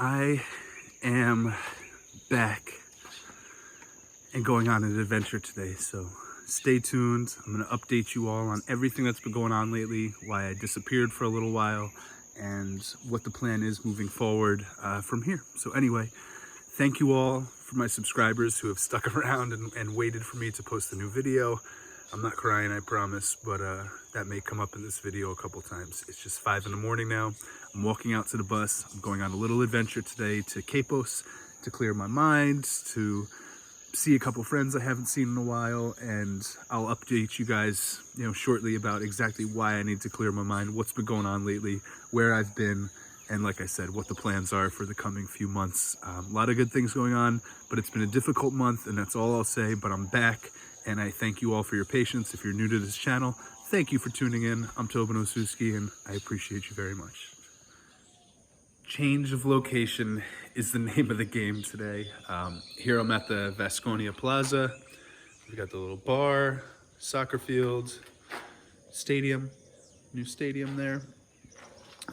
I am back and going on an adventure today, so stay tuned. I'm going to update you all on everything that's been going on lately, why I disappeared for a little while, and what the plan is moving forward from here. So anyway, thank you all for my subscribers who have stuck around and waited for me to post a new video. I'm not crying, I promise, but that may come up in this video a couple times. It's just 5 in the morning now. I'm walking out to the bus. I'm going on a little adventure today to Quepos to clear my mind, to see a couple friends I haven't seen in a while, and I'll update you guys, shortly about exactly why I need to clear my mind, what's been going on lately, where I've been, and like I said, what the plans are for the coming few months. A lot of good things going on, but it's been a difficult month, and that's all I'll say, but I'm back. And I thank you all for your patience. If you're new to this channel, thank you for tuning in. I'm Tobin Osuski, and I appreciate you very much. Change of location is the name of the game today. Here I'm at the Vasconia Plaza. We got the little bar, soccer field, stadium, new stadium there.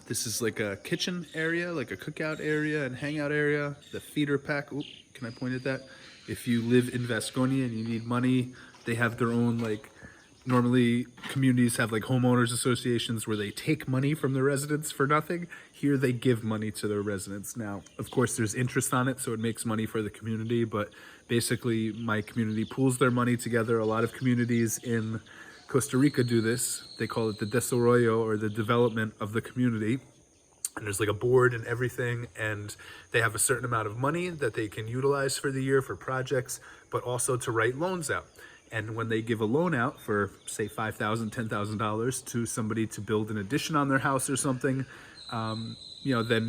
This is like a kitchen area, like a cookout area and hangout area. The feeder pack, ooh, can I point at that? If you live in Vasconia and you need money, they have their own, normally communities have homeowners associations where they take money from the residents for nothing. Here they give money to their residents. Now, of course, there's interest on it, so it makes money for the community, but basically my community pools their money together. A lot of communities in Costa Rica do this. They call it the desarrollo, or the development of the community. And there's a board and everything, and they have a certain amount of money that they can utilize for the year for projects, but also to write loans out. And when they give a loan out for, say, $5,000, $10,000 to somebody to build an addition on their house or something, then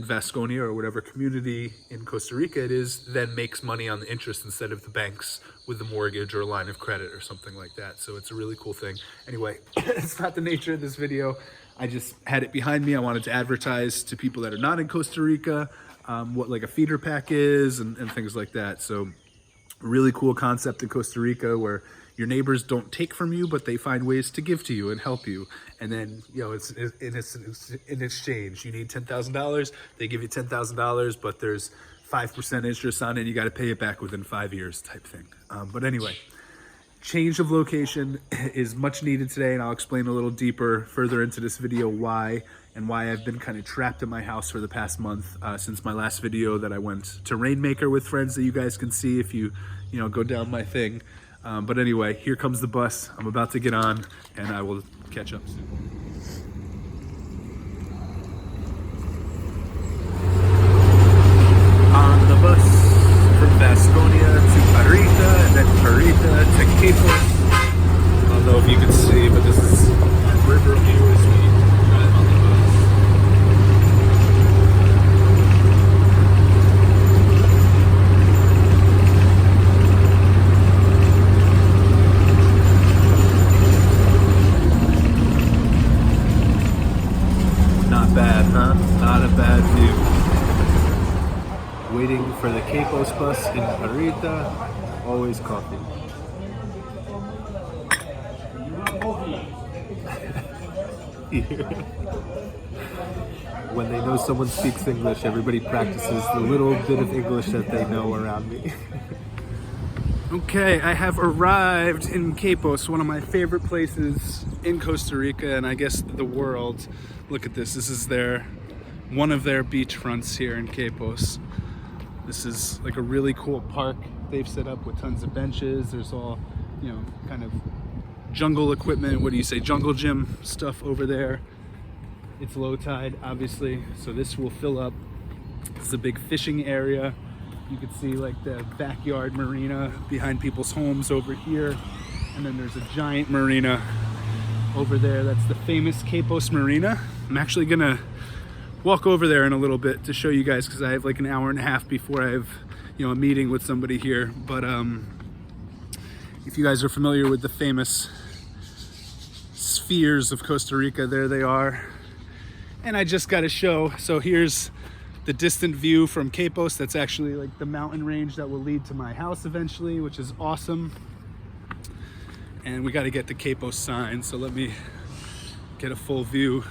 Vasconia, or whatever community in Costa Rica it is, then makes money on the interest instead of the banks with the mortgage or a line of credit or something like that. So it's a really cool thing. Anyway, it's not the nature of this video. I just had it behind me. I wanted to advertise to people that are not in Costa Rica what a feeder pack is and things like that. So a really cool concept in Costa Rica where your neighbors don't take from you, but they find ways to give to you and help you. And then, it's in exchange. You need $10,000, they give you $10,000, but there's 5% interest on it. You got to pay it back within 5 years type thing. But anyway, change of location is much needed today, and I'll explain a little deeper further into this video why I've been kind of trapped in my house for the past month since my last video that I went to Rainmaker with friends that you guys can see if you go down my thing. But anyway, here comes the bus. I'm about to get on, and I will catch up soon. On the bus from Vasconia to Parita, and then Parita to Capos. I don't know if you can see, but this is our river view as we drive on the bus. Not bad, huh? Not a bad view. Waiting for the Capos bus in Parita. Always coffee. When they know someone speaks English, everybody practices the little bit of English that they know around me. Okay, I have arrived in Quepos, one of my favorite places in Costa Rica and I guess the world. Look at this. This is one of their beachfronts here in Quepos. This is a really cool park they've set up with tons of benches. There's all, kind of jungle equipment. What do you say? Jungle gym stuff over there. It's low tide, obviously, so this will fill up. It's a big fishing area. You can see the backyard marina behind people's homes over here. And then there's a giant marina over there. That's the famous Capos Marina. I'm actually gonna walk over there in a little bit to show you guys because I have an hour and a half before I have a meeting with somebody here. But if you guys are familiar with the famous spheres of Costa Rica, there they are. And I just got to show, so here's the distant view from Capos. That's actually the mountain range that will lead to my house eventually, which is awesome. And we got to get the Capos sign, so let me get a full view.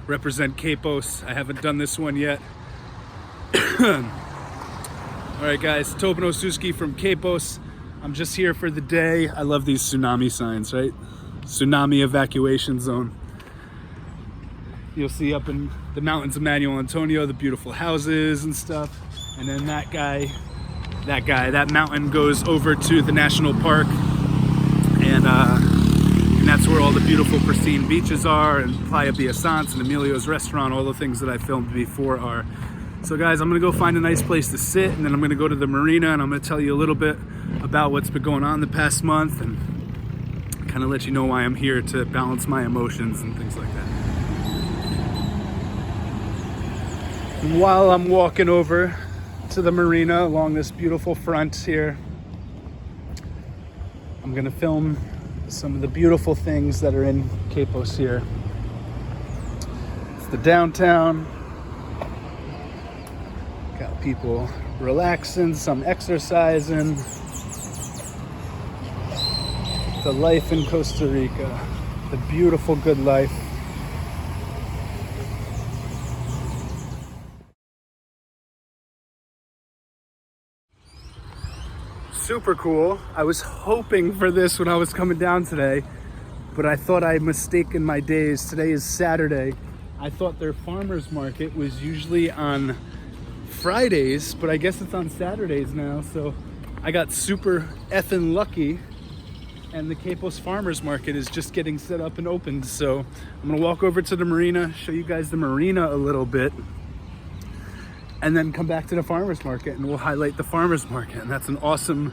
Represent Capos. I haven't done this one yet. Alright guys, Tobin Osuski from Quepos. I'm just here for the day. I love these tsunami signs, right? Tsunami evacuation zone. You'll see up in the mountains of Manuel Antonio, the beautiful houses and stuff. And then that mountain goes over to the national park. And that's where all the beautiful pristine beaches are, and Playa Biasance and Emilio's restaurant, all the things that I filmed before are. So guys, I'm gonna go find a nice place to sit, and then I'm gonna go to the marina, and I'm gonna tell you a little bit about what's been going on the past month, and kind of let you know why I'm here, to balance my emotions and things like that. While I'm walking over to the marina along this beautiful front here, I'm gonna film some of the beautiful things that are in Quepos here. It's the downtown. Got people relaxing, some exercising. The life in Costa Rica, the beautiful good life. Super cool. I was hoping for this when I was coming down today, but I thought I had mistaken my days. Today is Saturday. I thought their farmers market was usually on Fridays, but I guess it's on Saturdays now. So I got super effing lucky, and the Capos farmers market is just getting set up and opened. So I'm gonna walk over to the marina, show you guys the marina a little bit, and then come back to the farmers market, and we'll highlight the farmers market. And that's an awesome,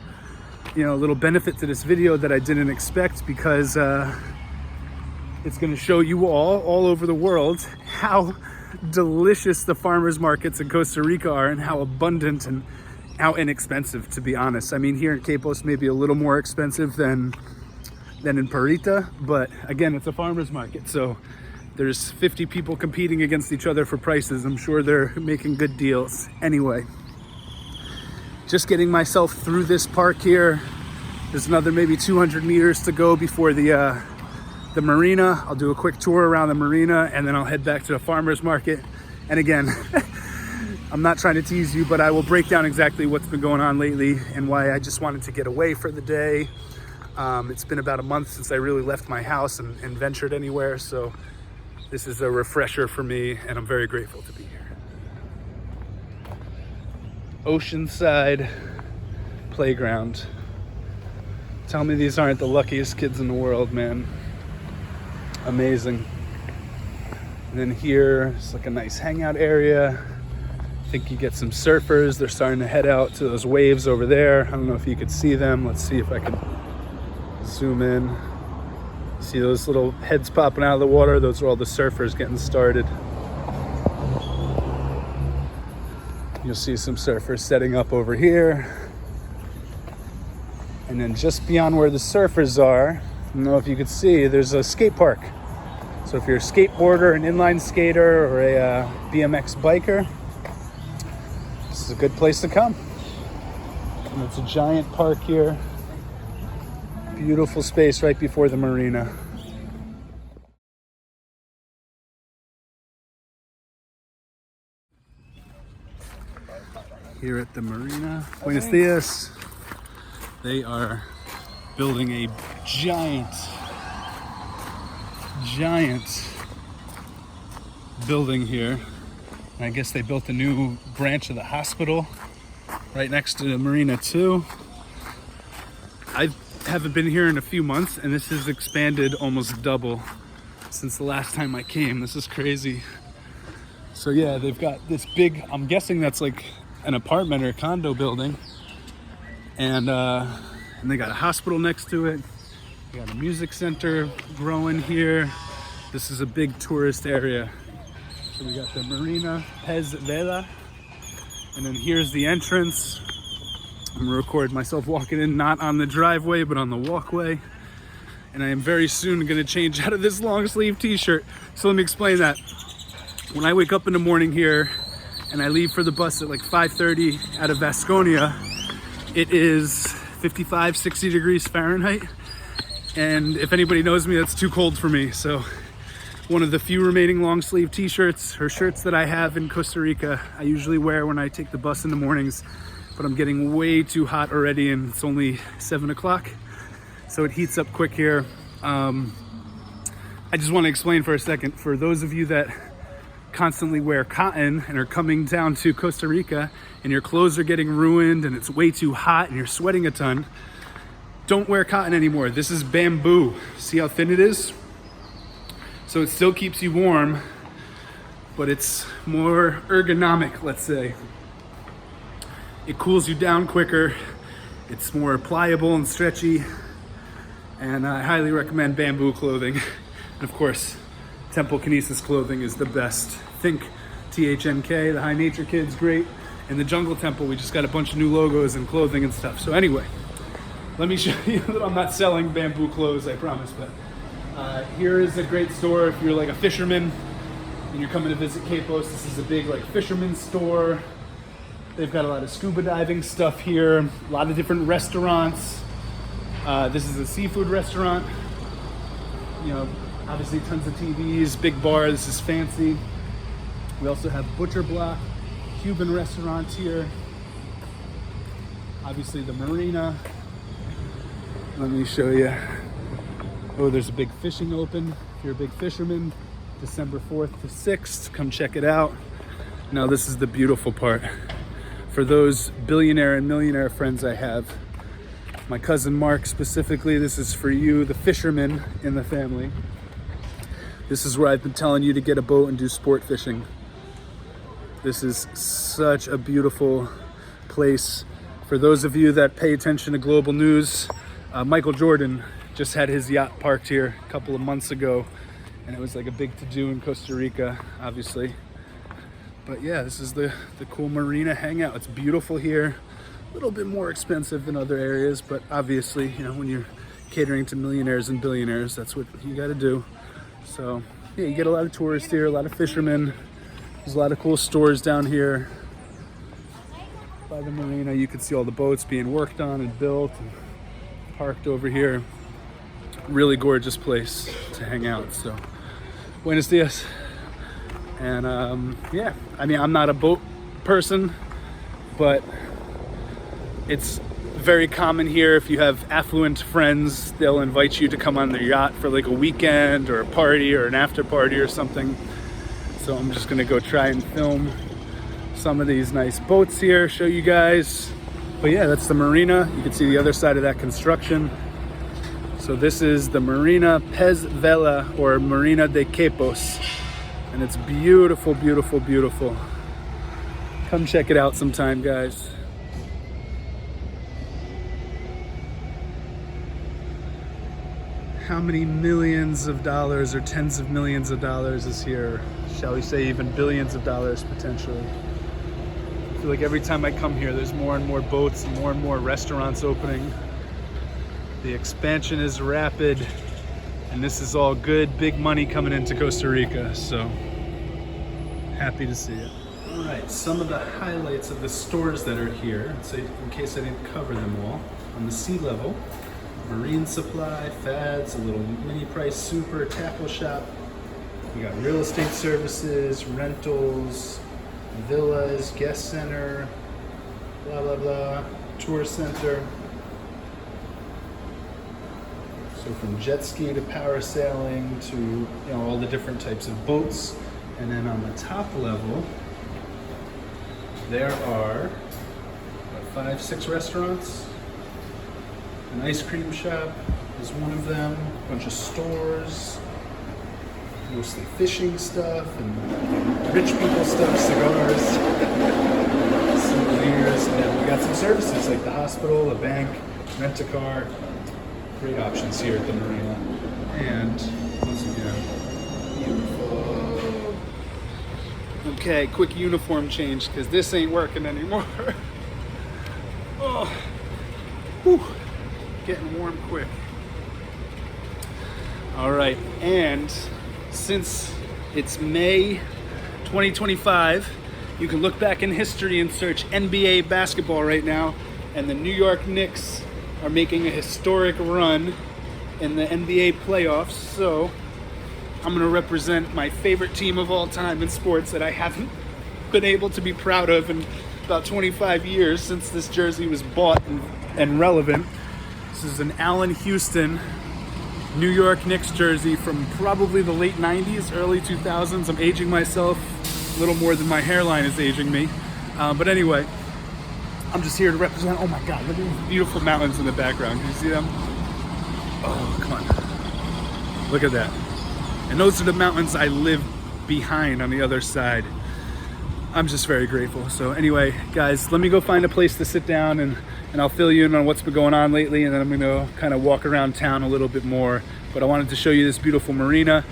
little benefit to this video that I didn't expect, because it's going to show you all over the world how delicious the farmers markets in Costa Rica are, and how abundant and how inexpensive, to be honest. I mean, here in Quepos, maybe a little more expensive than in Parita, but again, it's a farmers market, so there's 50 people competing against each other for prices. I'm sure they're making good deals. Anyway, just getting myself through this park here. There's another maybe 200 meters to go before the marina. I'll do a quick tour around the marina, and then I'll head back to the farmers market. And again, I'm not trying to tease you, but I will break down exactly what's been going on lately and why I just wanted to get away for the day. It's been about a month since I really left my house and ventured anywhere, so this is a refresher for me, and I'm very grateful to be here. Oceanside playground. Tell me these aren't the luckiest kids in the world, man. Amazing. And then here, it's like a nice hangout area. I think you get some surfers. They're starting to head out to those waves over there. I don't know if you could see them. Let's see if I can zoom in. See those little heads popping out of the water? Those are all the surfers getting started. You'll see some surfers setting up over here. And then just beyond where the surfers are, I don't know if you could see, there's a skate park. So if you're a skateboarder, an inline skater, or a BMX biker, this is a good place to come. And it's a giant park here. Beautiful space right before the marina. Here at the marina. Buenos dias. They are building a giant building here. And I guess they built a new branch of the hospital right next to the marina too. I haven't been here in a few months, and this has expanded almost double since the last time I came. This is crazy. So yeah, they've got this big, I'm guessing that's like an apartment or a condo building, and they got a hospital next to it. They got a music center growing here. This is a big tourist area. So we got the Marina Pez Vela, and then here's the entrance. I'm gonna record myself walking in, not on the driveway, but on the walkway. And I am very soon gonna change out of this long sleeve t-shirt. So let me explain that. When I wake up in the morning here and I leave for the bus at like 5:30 out of Vasconia, it is 55, 60 degrees Fahrenheit. And if anybody knows me, that's too cold for me. So one of the few remaining long sleeve t-shirts or shirts that I have in Costa Rica. I usually wear when I take the bus in the mornings, but I'm getting way too hot already and it's only 7 o'clock. So it heats up quick here. I just want to explain for a second, for those of you that constantly wear cotton and are coming down to Costa Rica and your clothes are getting ruined and it's way too hot and you're sweating a ton, don't wear cotton anymore. This is bamboo. See how thin it is? So it still keeps you warm, but it's more ergonomic, let's say. It cools you down quicker. It's more pliable and stretchy. And I highly recommend bamboo clothing. And of course, Temple Kinesis clothing is the best. Think THNK, the High Nature Kids, great. And the Jungle Temple, we just got a bunch of new logos and clothing and stuff. So anyway, let me show you that I'm not selling bamboo clothes, I promise. But here is a great store if you're like a fisherman and you're coming to visit Quepos. This is a big like Fisherman Store. They've got a lot of scuba diving stuff here, a lot of different restaurants. This is a seafood restaurant. You know, obviously tons of TVs, big bar, this is fancy. We also have Butcher Block, Cuban restaurants here. Obviously the marina. Let me show you. Oh, there's a big fishing open. If you're a big fisherman, December 4th to 6th, come check it out. Now this is the beautiful part. For those billionaire and millionaire friends I have, my cousin Mark specifically, this is for you, the fisherman in the family. This is where I've been telling you to get a boat and do sport fishing. This is such a beautiful place. For those of you that pay attention to global news, Michael Jordan just had his yacht parked here a couple of months ago, and it was like a big to-do in Costa Rica, obviously. But yeah, this is the cool marina hangout. It's beautiful here. A little bit more expensive than other areas, but obviously, you know, when you're catering to millionaires and billionaires, that's what you got to do. So yeah, you get a lot of tourists here, a lot of fishermen. There's a lot of cool stores down here. By the marina, you can see all the boats being worked on and built and parked over here. Really gorgeous place to hang out. So buenos dias. And yeah, I mean, I'm not a boat person, but it's very common here. If you have affluent friends, they'll invite you to come on their yacht for like a weekend or a party or an after party or something. So I'm just gonna go try and film some of these nice boats here, show you guys. But yeah, that's the marina. You can see the other side of that construction. So this is the Marina Pez Vela, or Marina de Quepos. And it's beautiful, beautiful, beautiful. Come check it out sometime, guys. How many millions of dollars or tens of millions of dollars is here? Shall we say even billions of dollars potentially? I feel like every time I come here, there's more and more boats and more restaurants opening. The expansion is rapid, and this is all good, big money coming into Costa Rica, so happy to see it. All right, some of the highlights of the stores that are here, so in case I didn't cover them all. On the sea level, marine supply, fads, a little mini price super tackle shop. We got real estate services, rentals, villas, guest center, blah, blah, blah, tour center. So from jet ski to parasailing to, you know, all the different types of boats. And then on the top level, there are 5, 6 restaurants. An ice cream shop is one of them. A bunch of stores, mostly fishing stuff and rich people stuff, cigars, souvenirs, and then we got some services like the hospital, a bank, rent a car. Great options here at the marina. And once again, beautiful. Okay, quick uniform change because this ain't working anymore. Oh, whew. Getting warm quick. All right, and since it's May 2025, you can look back in history and search NBA basketball right now, and the New York Knicks are making a historic run in the NBA playoffs. So I'm gonna represent my favorite team of all time in sports that I haven't been able to be proud of in about 25 years since this jersey was bought and relevant. This is an Allen Houston New York Knicks jersey from probably the late 90s, early 2000s. I'm aging myself a little more than my hairline is aging me. But anyway, I'm just here to represent. Oh my God, look at these beautiful mountains in the background. Can you see them? Oh, come on. Look at that. And those are the mountains I live behind on the other side. I'm just very grateful. So anyway, guys, let me go find a place to sit down and I'll fill you in on what's been going on lately, and then I'm gonna kind of walk around town a little bit more. But I wanted to show you this beautiful marina.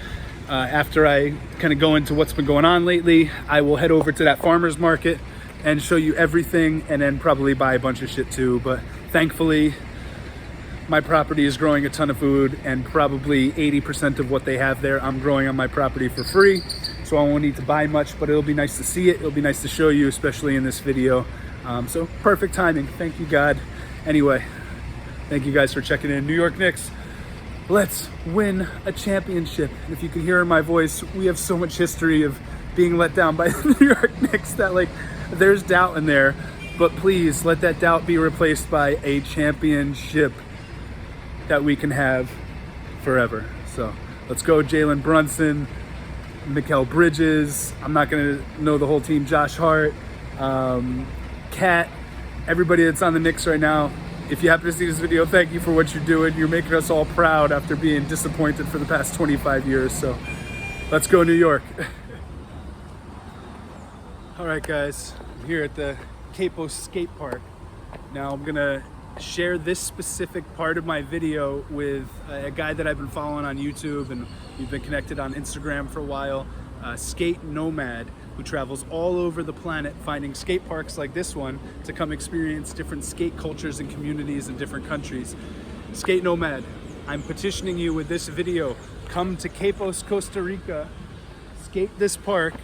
After I kind of go into what's been going on lately, I will head over to that farmer's market and show you everything, and then probably buy a bunch of shit too. But thankfully, my property is growing a ton of food, and probably 80% of what they have there, I'm growing on my property for free. So I won't need to buy much, but it'll be nice to see it. It'll be nice to show you, especially in this video. So perfect timing. Thank you, God. Anyway, thank you guys for checking in. New York Knicks, let's win a championship. And if you can hear in my voice, we have so much history of being let down by the New York Knicks that, like, there's doubt in there. But please let that doubt be replaced by a championship that we can have forever. So let's go, Jalen Brunson, Mikal Bridges. I'm not gonna know the whole team. Josh Hart, Kat, everybody that's on the Knicks right now. If you happen to see this video, thank you for what you're doing. You're making us all proud after being disappointed for the past 25 years. So let's go, New York. All right, guys, I'm here at the Capos skate park. Now I'm gonna share this specific part of my video with a guy that I've been following on YouTube, and we've been connected on Instagram for a while, Skate Nomad, who travels all over the planet finding skate parks like this one to come experience different skate cultures and communities in different countries. Skate Nomad, I'm petitioning you with this video. Come to Quepos, Costa Rica, skate this park,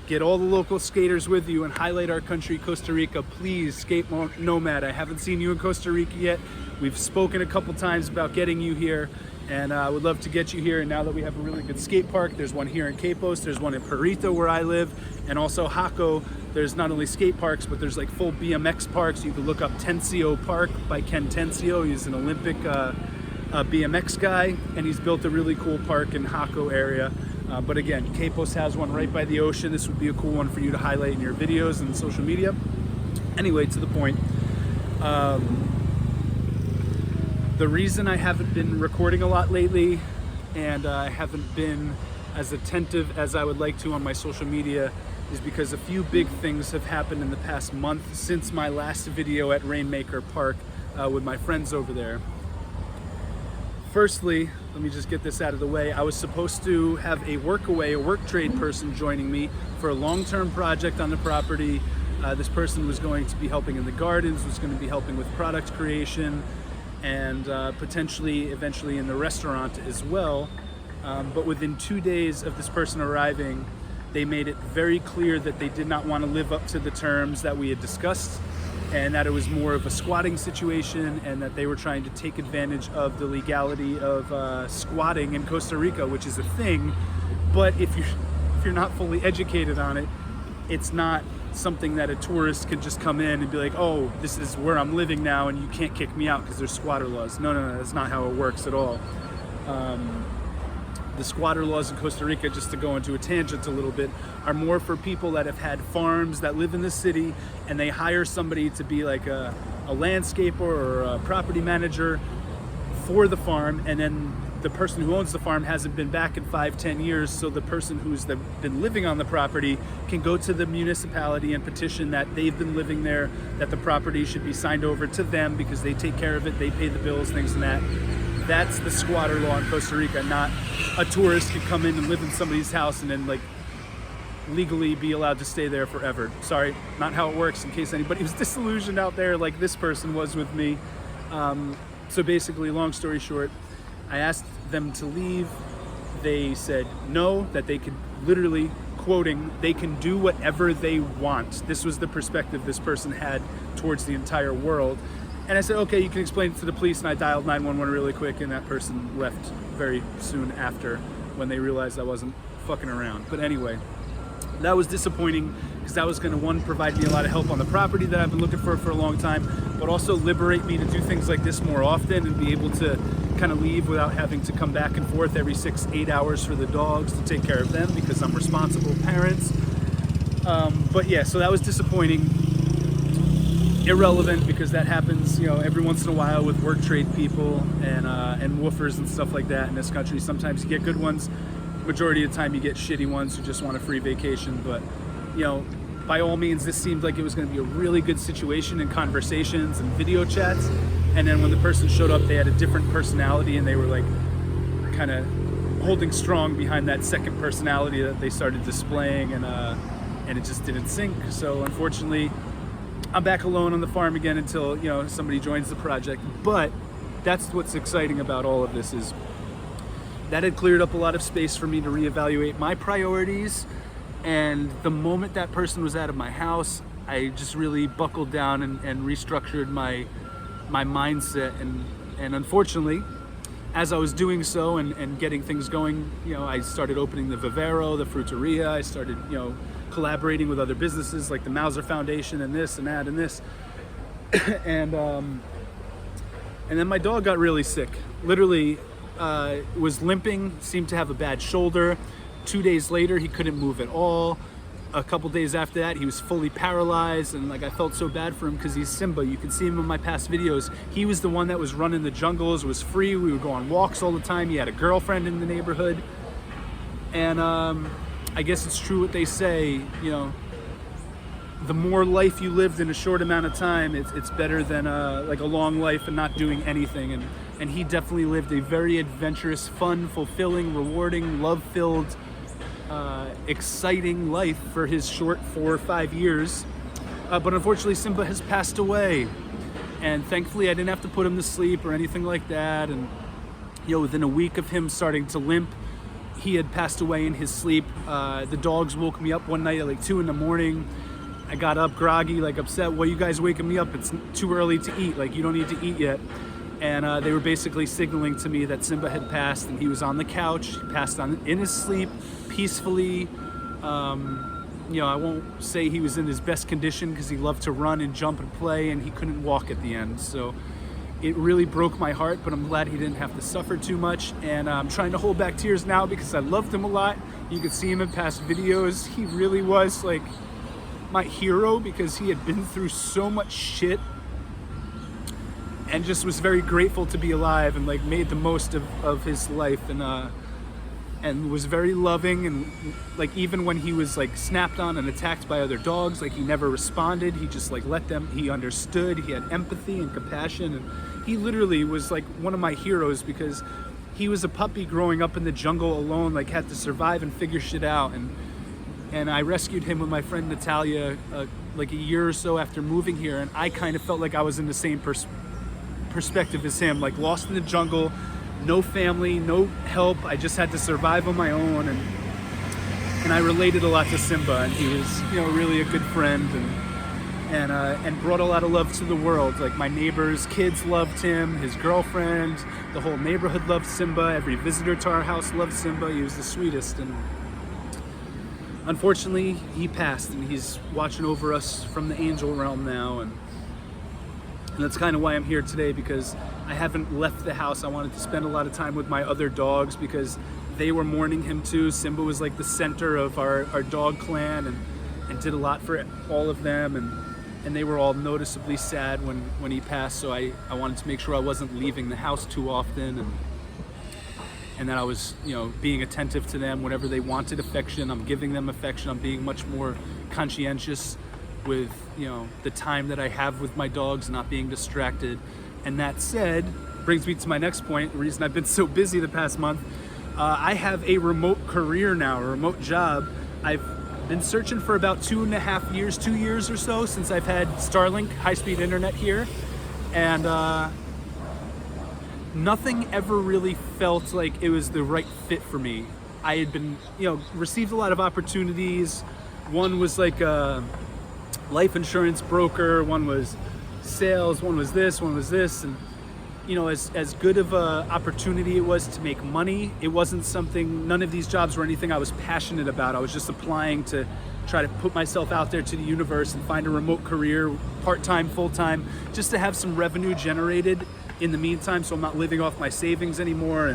get all the local skaters with you, and highlight our country, Costa Rica. Please, Skate Nomad. I haven't seen you in Costa Rica yet. We've spoken a couple times about getting you here, and I would love to get you here. And now that we have a really good skate park, there's one here in Quepos, there's one in Perito where I live, and also Jaco. There's not only skate parks, but there's like full BMX parks. You can look up Tencio Park by Ken Tencio. He's an Olympic BMX guy, and he's built a really cool park in Jaco area. But again, Capos has one right by the ocean. This would be a cool one for you to highlight in your videos and social media. Anyway, to the point. The reason I haven't been recording a lot lately, and I haven't been as attentive as I would like to on my social media, is because a few big things have happened in the past month since my last video at Rainmaker Park with my friends over there. Firstly, let me just get this out of the way. I was supposed to have a work trade person joining me for a long-term project on the property. This person was going to be helping in the gardens, was going to be helping with product creation, and potentially eventually in the restaurant as well. But within 2 days of this person arriving, they made it very clear that they did not want to live up to the terms that we had discussed, and that it was more of a squatting situation, and that they were trying to take advantage of the legality of squatting in Costa Rica, which is a thing. But if you're not fully educated on it, it's not something that a tourist can just come in and be like, oh, this is where I'm living now and you can't kick me out because there's squatter laws. No, that's not how it works at all. The squatter laws in Costa Rica, just to go into a tangent a little bit, are more for people that have had farms that live in the city, and they hire somebody to be like a landscaper or a property manager for the farm, and then the person who owns the farm hasn't been back in 5-10 years, so the person who's been living on the property can go to the municipality and petition that they've been living there, that the property should be signed over to them because they take care of it, they pay the bills, things and that. That's the squatter law in Costa Rica, not a tourist could come in and live in somebody's house and then like legally be allowed to stay there forever. Sorry, not how it works, in case anybody was disillusioned out there like this person was with me. So basically, long story short, I asked them to leave. They said no, that they could literally, quoting, they can do whatever they want. This was the perspective this person had towards the entire world. And I said, okay, you can explain it to the police, and I dialed 911 really quick, and that person left very soon after. when they realized I wasn't fucking around. But anyway, that was disappointing because that was going to, one, provide me a lot of help on the property that I've been looking for a long time, but also liberate me to do things like this more often and be able to kind of leave without having to come back and forth every 6-8 hours for the dogs to take care of them because I'm responsible parents. But yeah, so that was disappointing. Irrelevant because that happens, you know, every once in a while with work trade people and woofers and stuff like that in this country. Sometimes you get good ones. Majority of the time you get shitty ones who just want a free vacation. But, you know, by all means, this seemed like it was going to be a really good situation in conversations and video chats. And then when the person showed up, they had a different personality and they were like kind of holding strong behind that second personality that they started displaying, and it just didn't sync. So unfortunately, I'm back alone on the farm again until, you know, somebody joins the project. But that's what's exciting about all of this, is that had cleared up a lot of space for me to reevaluate my priorities. And the moment that person was out of my house, I just really buckled down and restructured my mindset. And unfortunately, as I was doing so and getting things going, you know, I started opening the vivero, the fruiteria. I started, you know, collaborating with other businesses like the Mauser Foundation and this and that and this. And then my dog got really sick. Literally was limping, seemed to have a bad shoulder. 2 days later, he couldn't move at all. A couple days after that, he was fully paralyzed, and like I felt so bad for him because he's Simba. You can see him in my past videos. He was the one that was running the jungles, was free. We would go on walks all the time. He had a girlfriend in the neighborhood. And I guess it's true what they say, you know, the more life you lived in a short amount of time, it's better than like a long life and not doing anything. And he definitely lived a very adventurous, fun, fulfilling, rewarding, love-filled, exciting life for his short 4 or 5 years. But unfortunately, Simba has passed away. And thankfully, I didn't have to put him to sleep or anything like that. And, you know, within a week of him starting to limp, he had passed away in his sleep. The dogs woke me up one night at like 2 a.m. I got up groggy, like upset. Well, you guys waking me up? It's too early to eat. Like, you don't need to eat yet. And they were basically signaling to me that Simba had passed, and he was on the couch. He passed on in his sleep, peacefully. You know, I won't say he was in his best condition because he loved to run and jump and play, and he couldn't walk at the end. So it really broke my heart, but I'm glad he didn't have to suffer too much. And I'm trying to hold back tears now because I loved him a lot. You could see him in past videos. He really was like my hero because he had been through so much shit and just was very grateful to be alive and like made the most of his life, and was very loving. And like even when he was like snapped on and attacked by other dogs, like he never responded. He just like let them, he understood, he had empathy and compassion, and he literally was like one of my heroes because he was a puppy growing up in the jungle alone, like had to survive and figure shit out. And I rescued him with my friend Natalia like a year or so after moving here, and I kind of felt like I was in the same perspective as him, like lost in the jungle, no family, no help. I just had to survive on my own, and I related a lot to Simba, and he was, you know, really a good friend, and brought a lot of love to the world. Like my neighbors' kids loved him, his girlfriend, the whole neighborhood loved Simba. Every visitor to our house loved Simba. He was the sweetest. And unfortunately, he passed, and he's watching over us from the angel realm now. And that's kind of why I'm here today, because I haven't left the house. I wanted to spend a lot of time with my other dogs because they were mourning him too. Simba was like the center of our dog clan and did a lot for all of them. And they were all noticeably sad when he passed. So I wanted to make sure I wasn't leaving the house too often, and that I was, you know, being attentive to them. Whenever they wanted affection, I'm giving them affection. I'm being much more conscientious with, you know, the time that I have with my dogs, not being distracted. And that said, brings me to my next point, the reason I've been so busy the past month. I have a remote career now, a remote job. I've been searching for about 2.5 years, 2 years or so, since I've had Starlink high-speed internet here. And nothing ever really felt like it was the right fit for me. I had been, you know, received a lot of opportunities. One was like a life insurance broker, one was sales, one was this, and you know, as good of a opportunity it was to make money, it wasn't something, none of these jobs were anything I was passionate about. I was just applying to try to put myself out there to the universe and find a remote career, part-time, full-time, just to have some revenue generated in the meantime, so I'm not living off my savings anymore.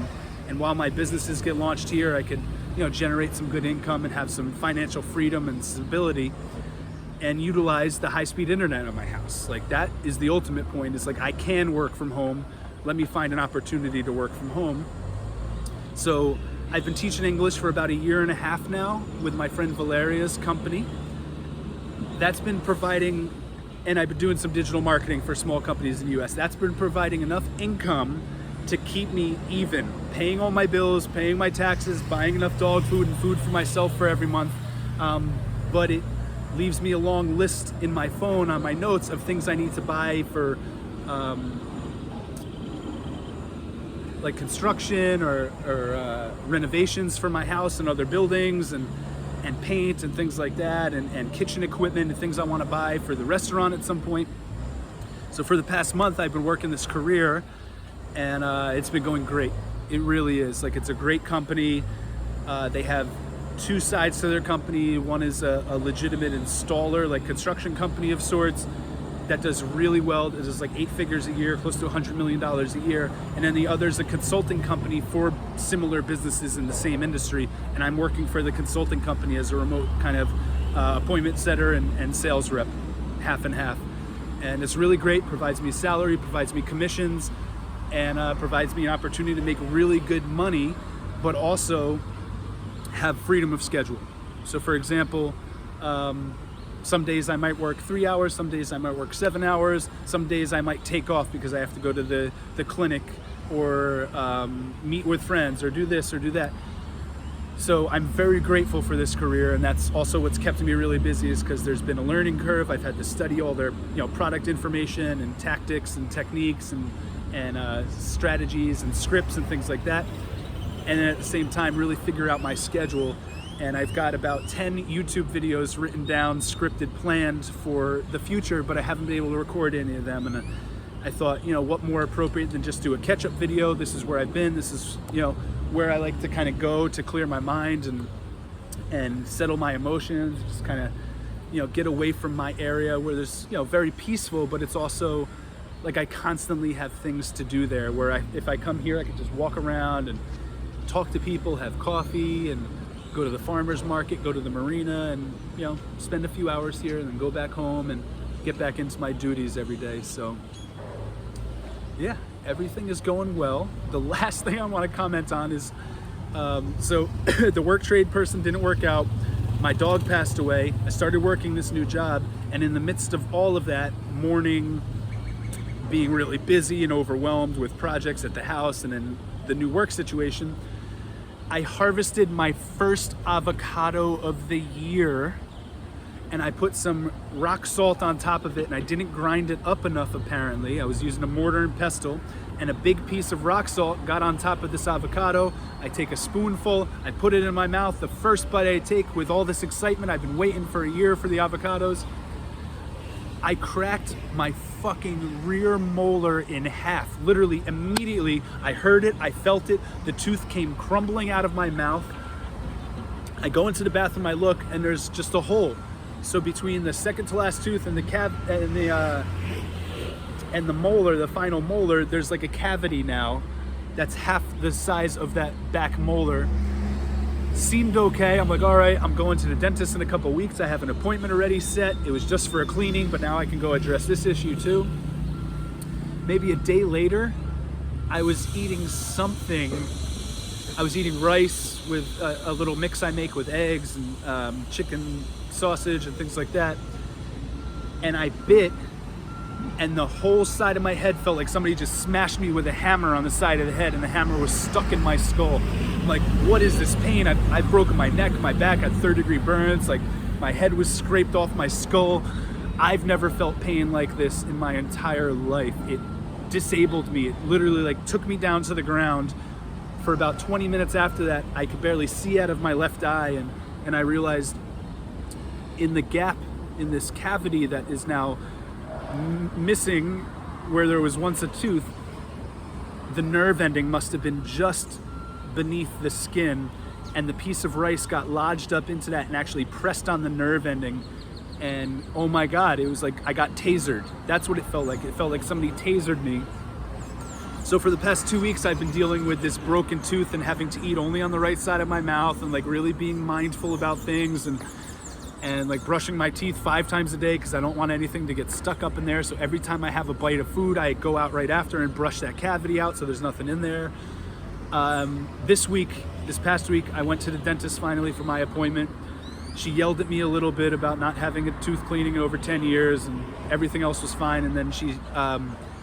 And while my businesses get launched here, I could, you know, generate some good income and have some financial freedom and stability, and utilize the high-speed internet at my house. Like, that is the ultimate point, is like, I can work from home. Let me find an opportunity to work from home. So I've been teaching English for about 1.5 years now with my friend Valeria's company. That's been providing, and I've been doing some digital marketing for small companies in the US. That's been providing enough income to keep me even, paying all my bills, paying my taxes, buying enough dog food and food for myself for every month. But it leaves me a long list in my phone on my notes of things I need to buy for like construction or renovations for my house and other buildings, and paint and things like that, and kitchen equipment and things I want to buy for the restaurant at some point. So for the past month, I've been working this career, and it's been going great. It really is. Like, it's a great company. They have 2 sides to their company. One is a legitimate installer, like construction company of sorts, that does really well. It does like 8 figures a year, close to $100 million a year. And then the other is a consulting company for similar businesses in the same industry. And I'm working for the consulting company as a remote kind of appointment setter and sales rep, half and half. And it's really great, provides me salary, provides me commissions, and provides me an opportunity to make really good money, but also have freedom of schedule. So for example, some days I might work 3 hours, some days I might work 7 hours, some days I might take off because I have to go to the clinic or meet with friends or do this or do that. So I'm very grateful for this career, and that's also what's kept me really busy, is because there's been a learning curve. I've had to study all their, you know, product information and tactics and techniques and strategies and scripts and things like that. And then at the same time, really figure out my schedule. And I've got about 10 YouTube videos written down, scripted, planned for the future, but I haven't been able to record any of them. And I thought, you know, what more appropriate than just do a catch-up video? This is where I've been. This is, you know, where I like to kind of go to clear my mind and settle my emotions, just kind of, you know, get away from my area where there's, you know, very peaceful, but it's also like I constantly have things to do there, where if I come here, I can just walk around and talk to people, have coffee, and go to the farmer's market, go to the marina, and, you know, spend a few hours here and then go back home and get back into my duties every day. So yeah, everything is going well. The last thing I want to comment on is, so the work trade person didn't work out. My dog passed away. I started working this new job, and in the midst of all of that, morning, being really busy and overwhelmed with projects at the house and then the new work situation, I harvested my first avocado of the year, and I put some rock salt on top of it, and I didn't grind it up enough apparently. I was using a mortar and pestle, and a big piece of rock salt got on top of this avocado. I take a spoonful, I put it in my mouth. The first bite I take with all this excitement, I've been waiting for a year for the avocados. I cracked my fucking rear molar in half. Literally, immediately, I heard it, I felt it, the tooth came crumbling out of my mouth. I go into the bathroom, I look, and there's just a hole. So between the second to last tooth and the molar, the final molar, there's like a cavity now that's half the size of that back molar. Seemed okay. I'm like, all right, I'm going to the dentist in a couple weeks. I have an appointment already set. It was just for a cleaning, but now I can go address this issue too. Maybe a day later, I was eating something. I was eating rice with a little mix I make with eggs and chicken sausage and things like that. And I bit, and the whole side of my head felt like somebody just smashed me with a hammer on the side of the head, and the hammer was stuck in my skull. I'm like, what is this pain? I've broken my neck, my back had 3rd-degree burns, like my head was scraped off my skull. I've never felt pain like this in my entire life. It disabled me. It literally like took me down to the ground. For about 20 minutes after that, I could barely see out of my left eye, and I realized in the gap, in this cavity that is now missing where there was once a tooth, the nerve ending must have been just beneath the skin, and the piece of rice got lodged up into that and actually pressed on the nerve ending. And oh my God, it was like I got tasered. That's what it felt like. It felt like somebody tasered me. So for the past 2 weeks, I've been dealing with this broken tooth and having to eat only on the right side of my mouth, and like really being mindful about things, and like brushing my teeth 5 times a day because I don't want anything to get stuck up in there. So every time I have a bite of food, I go out right after and brush that cavity out so there's nothing in there. This past week, I went to the dentist finally for my appointment. She yelled at me a little bit about not having a tooth cleaning in over 10 years, and everything else was fine. And then she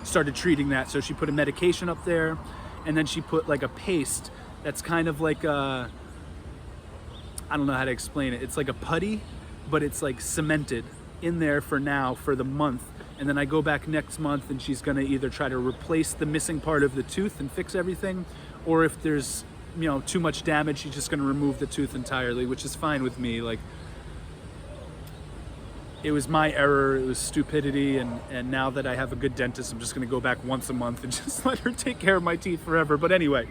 started treating that. So she put a medication up there, and then she put like a paste that's kind of like I don't know how to explain it. It's like a putty, but it's like cemented in there for now for the month. And then I go back next month, and she's gonna either try to replace the missing part of the tooth and fix everything, or if there's, you know, too much damage, she's just gonna remove the tooth entirely, which is fine with me. Like, it was my error, it was stupidity, and now that I have a good dentist, I'm just gonna go back once a month and just let her take care of my teeth forever. But anyway,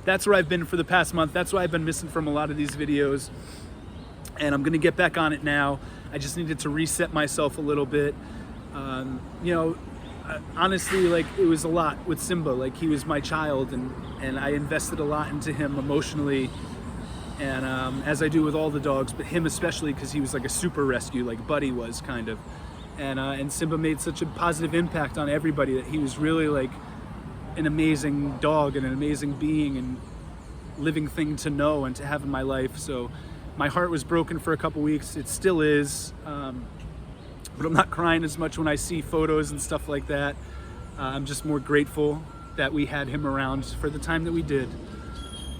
that's where I've been for the past month. That's why I've been missing from a lot of these videos, and I'm gonna get back on it now. I just needed to reset myself a little bit. You know, honestly, like, it was a lot with Simba. Like, he was my child, and I invested a lot into him emotionally, and as I do with all the dogs, but him especially, because he was like a super rescue, like Buddy was, kind of. And Simba made such a positive impact on everybody that he was really like an amazing dog and an amazing being and living thing to know and to have in my life. So my heart was broken for a couple weeks. It still is, but I'm not crying as much when I see photos and stuff like that. I'm just more grateful that we had him around for the time that we did.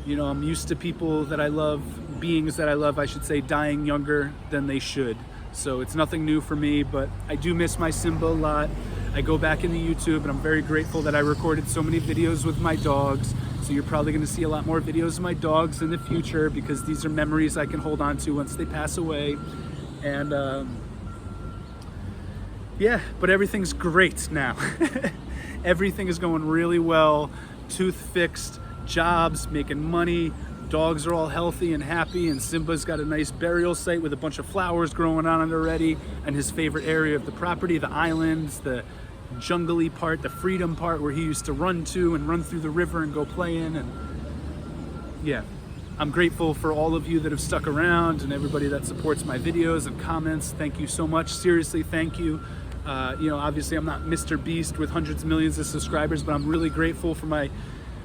You know, I'm used to people that I love, beings that I love, I should say, dying younger than they should. So it's nothing new for me, but I do miss my Simba a lot. I go back into YouTube, and I'm very grateful that I recorded so many videos with my dogs. So you're probably gonna see a lot more videos of my dogs in the future, because these are memories I can hold on to once they pass away. And yeah, but everything's great now. Everything is going really well. Tooth fixed, jobs, making money, dogs are all healthy and happy, and Simba's got a nice burial site with a bunch of flowers growing on it already, and his favorite area of the property, the islands, the jungly part, the freedom part where he used to run to and run through the river and go play in. And yeah, I'm grateful for all of you that have stuck around and everybody that supports my videos and comments. Thank you so much. Seriously, thank you. You know, obviously I'm not Mr. Beast with hundreds of millions of subscribers, but I'm really grateful for my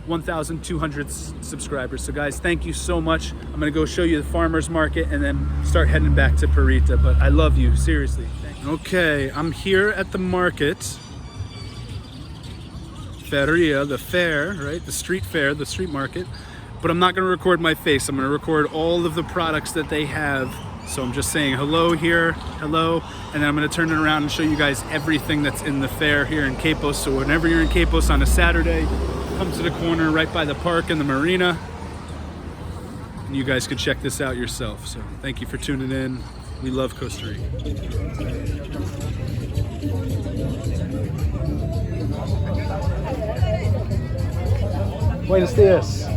1,200 subscribers. So guys, thank you so much. I'm gonna go show you the farmer's market and then start heading back to Parita, but I love you, seriously. Okay, I'm here at the market. Feria, the fair, right? The street fair, the street market. But I'm not gonna record my face. I'm gonna record all of the products that they have. So I'm just saying hello here, hello, and then I'm gonna turn it around and show you guys everything that's in the fair here in Quepos. So whenever you're in Quepos on a Saturday, come to the corner right by the park and the marina, and you guys can check this out yourself. So thank you for tuning in. We love Costa Rica. Buenos días.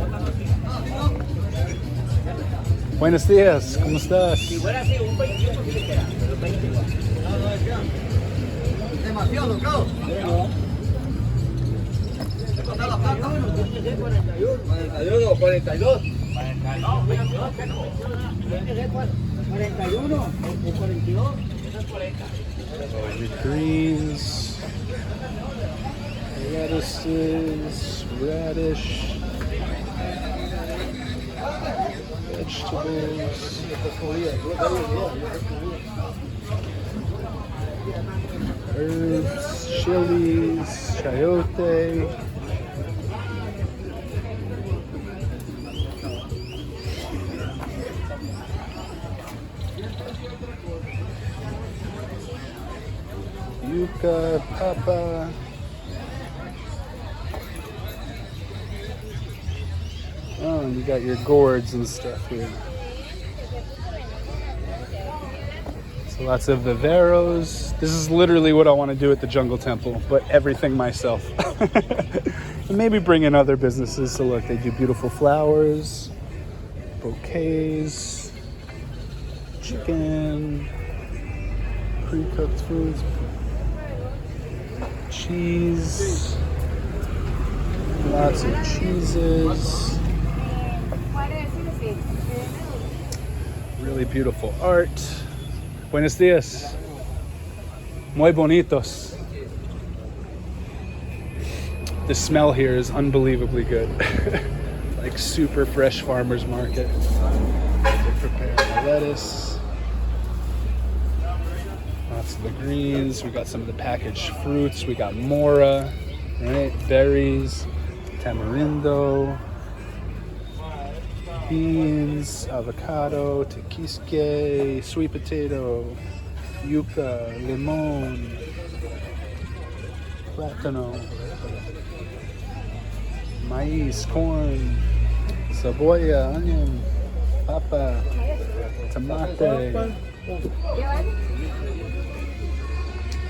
Buenos días, ¿cómo estás? Si fuera así, un 21 si se queda, pero 20 no. Es demasiado, claro. ¿Qué está la plata? 41, 42. 42, 41 o 42, eso es 40. Greens, lettuces, radish, vegetables, herbs, chilies, chayote, yuca, papa, oh, and you got your gourds and stuff here. So lots of viveros. This is literally what I want to do at the Jungle Temple, but everything myself. And maybe bring in other businesses. So look, they do beautiful flowers, bouquets, chicken, pre-cooked foods, cheese, lots of cheeses, really beautiful art. Buenos dias. Muy bonitos. The smell here is unbelievably good. Like super fresh farmer's market. They prepare the lettuce. Lots of the greens. We got some of the packaged fruits. We got mora, right? Berries, tamarindo, beans, avocado, tequisque, sweet potato, yuca, limon, plátano, maíz, corn, cebolla, onion, papa, tomate.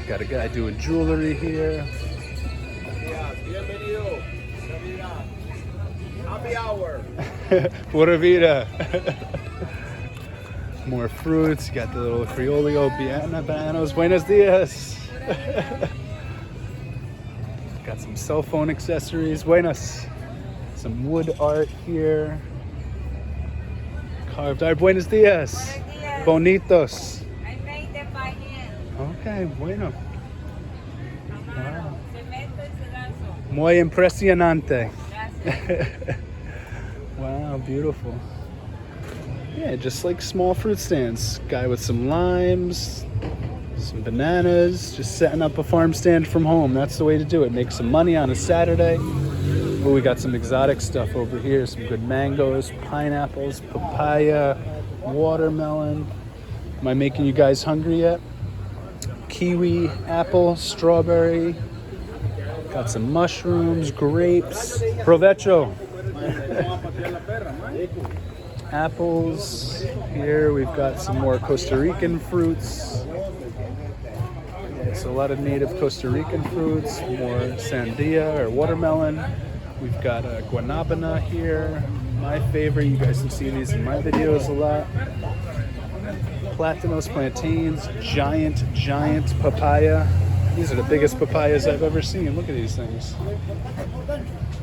Got a guy doing jewelry here. Happy hour. Pura vida. More fruits. You got the little criollo, bananos. Buenos dias. Got some cell phone accessories. Buenos. Some wood art here. Carved art. Buenos dias. Bonitos. I made them by hand. Okay, bueno. Wow. Cemento y cedazo. Muy impresionante. Gracias. Wow, beautiful. Yeah, just like small fruit stands. Guy with some limes, some bananas, just setting up a farm stand from home. That's the way to do it. Make some money on a Saturday. Oh, we got some exotic stuff over here. Some good mangoes, pineapples, papaya, watermelon. Am I making you guys hungry yet? Kiwi, apple, strawberry. Got some mushrooms, grapes. Provecho. Apples. Here we've got some more Costa Rican fruits. So a lot of native Costa Rican fruits, more sandia or watermelon. We've got a guanabana here. My favorite, you guys have seen these in my videos a lot. Platanos, plantains, giant papaya. These are the biggest papayas I've ever seen. Look at these things.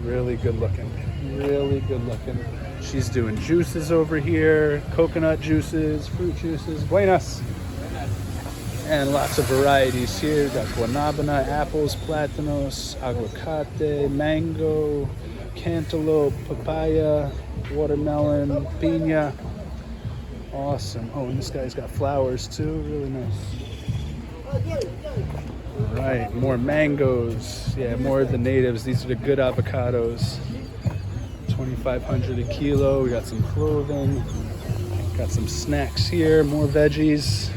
Really good looking. Really good looking. She's doing juices over here. Coconut juices, fruit juices. Buenas. And lots of varieties here. Got guanabana, apples, platanos, aguacate, mango, cantaloupe, papaya, watermelon, piña. Awesome. Oh, and this guy's got flowers too. Really nice. All right, more mangoes. Yeah, more of the natives. These are the good avocados. 2,500 a kilo. We got some clothing. Got some snacks here. More veggies.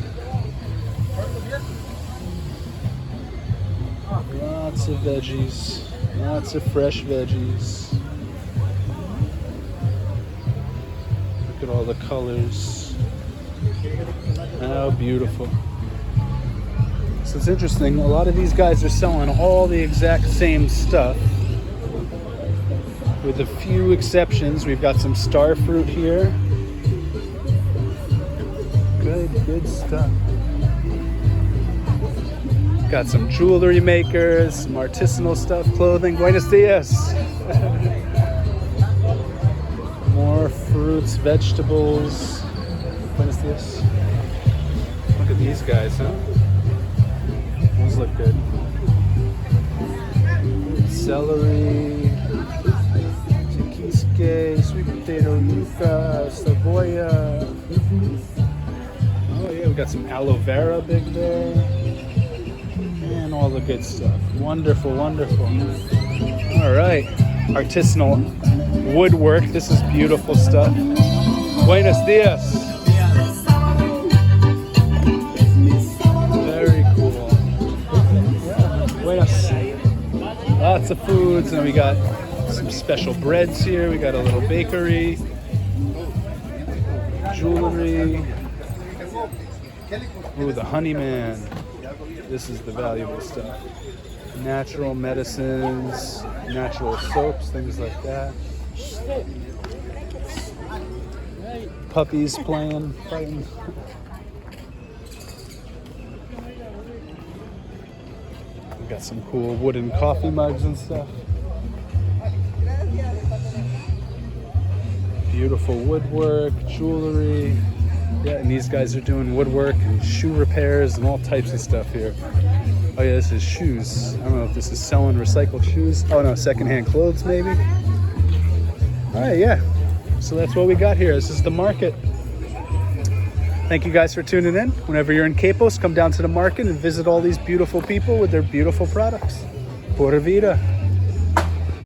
Lots of veggies. Lots of fresh veggies. Look at all the colors. How beautiful. So it's interesting, a lot of these guys are selling all the exact same stuff. With a few exceptions. We've got some star fruit here. Good stuff. Got some jewelry makers, some artisanal stuff, clothing. Buenos dias. More fruits, vegetables. Buenos dias. Look at these guys, huh? Those look good. Celery, tequisque, sweet potato, yuca, cebolla. Oh yeah, we got some aloe vera big there. And all the good stuff. Wonderful, wonderful. All right, artisanal woodwork. This is beautiful stuff. Buenos dias. Very cool. Buenos. Lots of foods, and we got some special breads here. We got a little bakery, jewelry. Ooh, the honey man. This is the valuable stuff. Natural medicines, natural soaps, things like that. Puppies playing, fighting. We got some cool wooden coffee mugs and stuff. Beautiful woodwork, jewelry. Yeah, and these guys are doing woodwork and shoe repairs and all types of stuff here. Oh yeah, this is shoes. I don't know if this is selling recycled shoes. Oh no, secondhand clothes maybe. All right, yeah. So that's what we got here. This is the market. Thank you guys for tuning in. Whenever you're in Quepos, come down to the market and visit all these beautiful people with their beautiful products. Pura vida.